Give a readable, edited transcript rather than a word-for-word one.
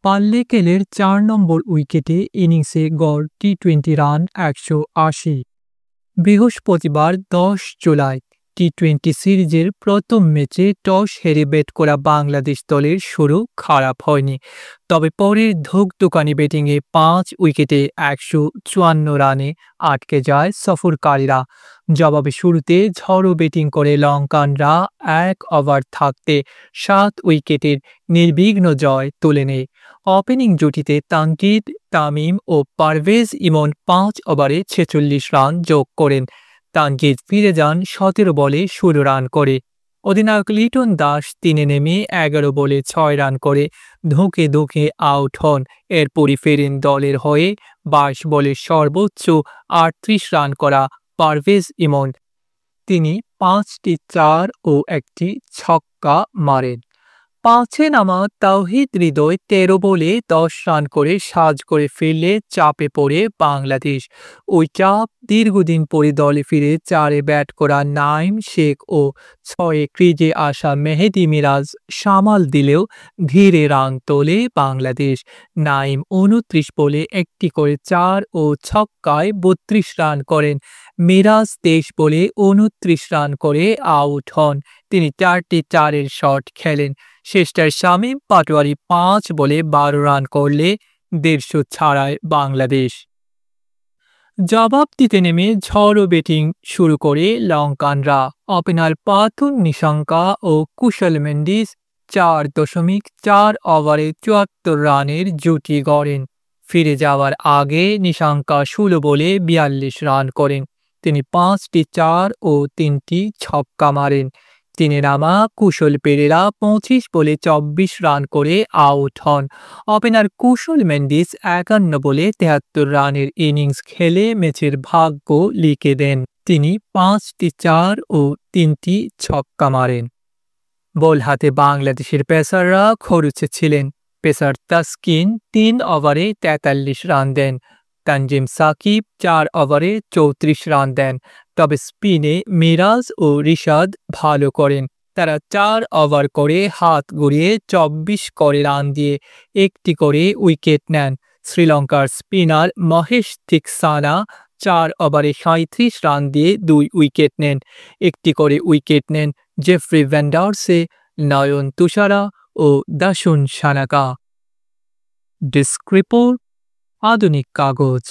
পাল্লেকেলের ৪ নম্বর উইকেটে ইনিংসে গড় টি-২০ রান ১৮০। বৃহস্পতিবার ১০ জুলাই টি-২০ সিরিজের প্রথম ম্যাচে টস হেরে ব্যাট করা বাংলাদেশ দলের শুরু খারাপ হয়নি। তবে পরের ধুকধুকানি ব্যাটিংয়ে ৫ উইকেটে ১৫৪ রানে আটকে যায় সফরকারীরা। জবাবে শুরুতে ঝড়ো ব্যাটিং করে লঙ্কানরা ১ ওভার থাকতে ৭ উইকেটের নির্বিঘ্ন জয় তুলে নেয়। ওপেনিং জুটিতে তানজিদ তামিম ও পারভেজ ইমন ৫ ওভারে ৪৬ রান যোগ করেন। তানজিদ ফিরে যান ১৭ বলে ১৬ রান করে। অধিনায়ক লিটন দাস ৩-এ নেমে ১১ বলে ৬ রান করে ধুঁকে ধুঁকে আউট হন। এরপরই ফেরেন দলের হয়ে ২২ বলে সর্বোচ্চ ৩৮ রান করা পারভেজ ইমন। তিনি ৫টি ৪ ও ১টি ছক্কা মারেন। পাঁচে নামা তাওহিদ হৃদয় ১৩ বলে ১০ রান করে সাজ করে ফিরলে চাপে পড়ে বাংলাদেশ। ওই চাপ দীর্ঘদিন পরে দলে ফিরে ৪-এ ব্যাট করা নাঈম শেখ ও ৬-এ ক্রিজে আসা মেহেদী মিরাজ সামাল দিলেও ধীরে রান তোলে বাংলাদেশ। নাঈম ২৯ বলে ১টি করে ৪ ও ছক্কায় ৩২ রান করেন। মিরাজ ২৩ বলে ২৯ রান করে আউট হন। তিনি ৪টি ৪-এর শট খেলেন। শেষটায় শামীম পাটোয়ারি ৫ বলে ১২ রান করলে ১৫০ ছাড়ায় বাংলাদেশ। জবাব দিতে নেমে ঝড়ো ব্যাটিং শুরু করে লঙ্কানরা। ওপেনার পাথুন নিশাঙ্কা ও কুশল মেন্ডিস ৪.৪ ওভারে ৭৪ রানের জুটি গড়েন। ফিরে যাওয়ার আগে নিশাঙ্কা ১৬ বলে ৪২ রান করেন। তিনি ৫টি ৪ ও ৩টি ছক্কা মারেন। ৩-এ নামা কুশল পেরেরা ২৫ বলে ২৪ রান করে আউট হন। ওপেনার কুশল মেন্ডিস ৫১ বলে ৭৩ রানের ইনিংস খেলে ম্যাচের ভাগ্য লিখে দেন। তিনি ৫টি ৪ ও ৩টি ছক্কা মারেন। বল হাতে বাংলাদেশের পেসাররা খরুচে ছিলেন। পেসার তাসকিন ৩ ওভারে ৪৩ রান দেন। তানজিম সাকিব ৪ ওভারে ৩৪ রান দেন। তবে স্পিনে মিরাজ ও রিশাদ ভালো করেন। তারা ৪ ওভার করে হাত গড়িয়ে ২৪ করে রান দিয়ে ১টি করে উইকেট নেন। শ্রীলঙ্কার স্পিনার মহেশ থিকসানা ৪ ওভারে ৩৭ রান দিয়ে ২ উইকেট নেন। ১টি করে উইকেট নেন জেফ্রি ভ্যান্ডারসে, নয়ন তুষারা ও দাসুন সানাকা। ডেস্ক রিপোর্ট, আধুনিক কাগজ।